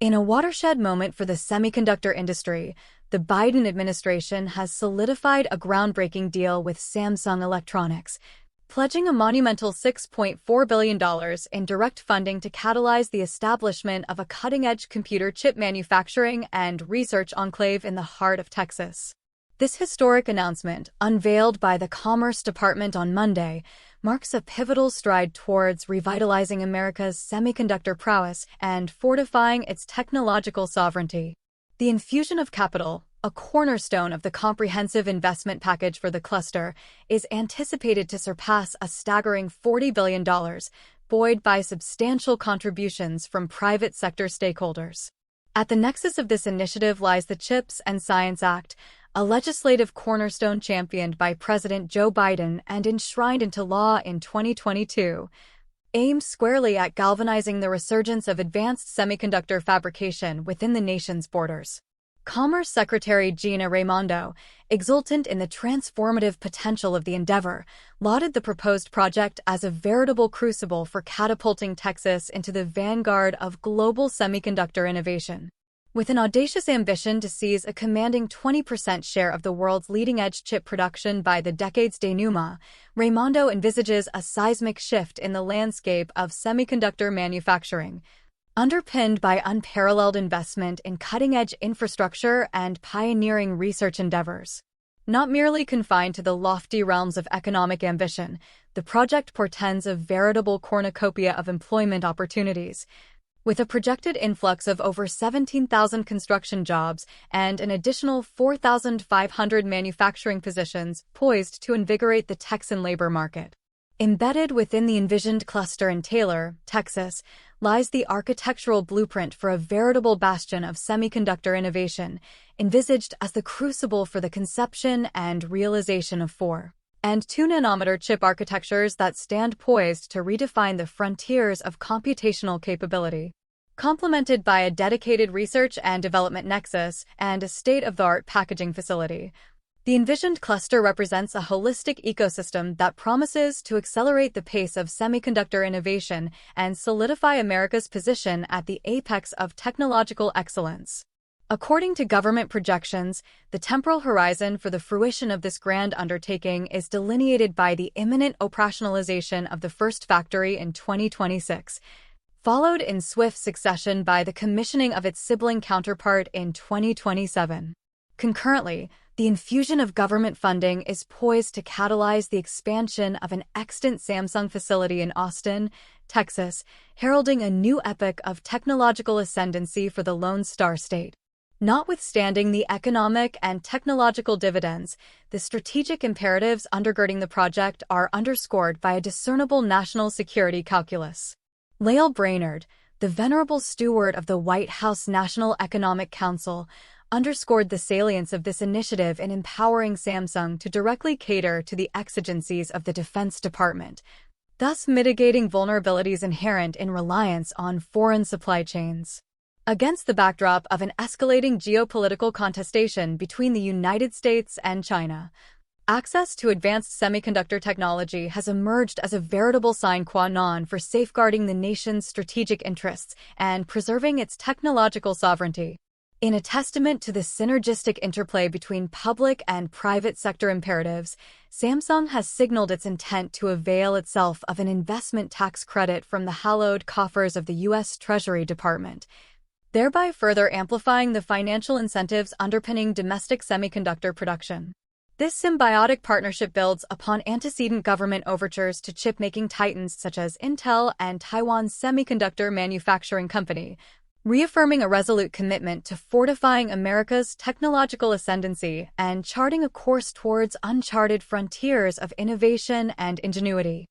In a watershed moment for the semiconductor industry, the Biden administration has solidified a groundbreaking deal with Samsung Electronics, pledging a monumental $6.4 billion in direct funding to catalyze the establishment of a cutting-edge computer chip manufacturing and research enclave in the heart of Texas. This historic announcement, unveiled by the Commerce Department on Monday, marks a pivotal stride towards revitalizing America's semiconductor prowess and fortifying its technological sovereignty. The infusion of capital, a cornerstone of the comprehensive investment package for the cluster, is anticipated to surpass a staggering $40 billion, buoyed by substantial contributions from private sector stakeholders. At the nexus of this initiative lies the CHIPS and Science Act, a legislative cornerstone championed by President Joe Biden and enshrined into law in 2022, aimed squarely at galvanizing the resurgence of advanced semiconductor fabrication within the nation's borders. Commerce Secretary Gina Raimondo, exultant in the transformative potential of the endeavor, lauded the proposed project as a veritable crucible for catapulting Texas into the vanguard of global semiconductor innovation. With an audacious ambition to seize a commanding 20% share of the world's leading-edge chip production by the decade's denouement, Raimondo envisages a seismic shift in the landscape of semiconductor manufacturing, underpinned by unparalleled investment in cutting-edge infrastructure and pioneering research endeavors. Not merely confined to the lofty realms of economic ambition, the project portends a veritable cornucopia of employment opportunities, with a projected influx of over 17,000 construction jobs and an additional 4,500 manufacturing positions poised to invigorate the Texan labor market. Embedded within the envisioned cluster in Taylor, Texas, lies the architectural blueprint for a veritable bastion of semiconductor innovation, envisaged as the crucible for the conception and realization of 4 and 2-nanometer chip architectures that stand poised to redefine the frontiers of computational capability. Complemented by a dedicated research and development nexus and a state-of-the-art packaging facility, the envisioned cluster represents a holistic ecosystem that promises to accelerate the pace of semiconductor innovation and solidify America's position at the apex of technological excellence. According to government projections, the temporal horizon for the fruition of this grand undertaking is delineated by the imminent operationalization of the first factory in 2026, followed in swift succession by the commissioning of its sibling counterpart in 2027. Concurrently, the infusion of government funding is poised to catalyze the expansion of an extant Samsung facility in Austin, Texas, heralding a new epoch of technological ascendancy for the Lone Star State. Notwithstanding the economic and technological dividends, the strategic imperatives undergirding the project are underscored by a discernible national security calculus. Lael Brainerd, the venerable steward of the White House National Economic Council, underscored the salience of this initiative in empowering Samsung to directly cater to the exigencies of the Defense Department, thus mitigating vulnerabilities inherent in reliance on foreign supply chains. Against the backdrop of an escalating geopolitical contestation between the United States and China, access to advanced semiconductor technology has emerged as a veritable sine qua non for safeguarding the nation's strategic interests and preserving its technological sovereignty. In a testament to the synergistic interplay between public and private sector imperatives, Samsung has signaled its intent to avail itself of an investment tax credit from the hallowed coffers of the U.S. Treasury Department, thereby further amplifying the financial incentives underpinning domestic semiconductor production. This symbiotic partnership builds upon antecedent government overtures to chip-making titans such as Intel and Taiwan's Semiconductor Manufacturing Company, reaffirming a resolute commitment to fortifying America's technological ascendancy and charting a course towards uncharted frontiers of innovation and ingenuity.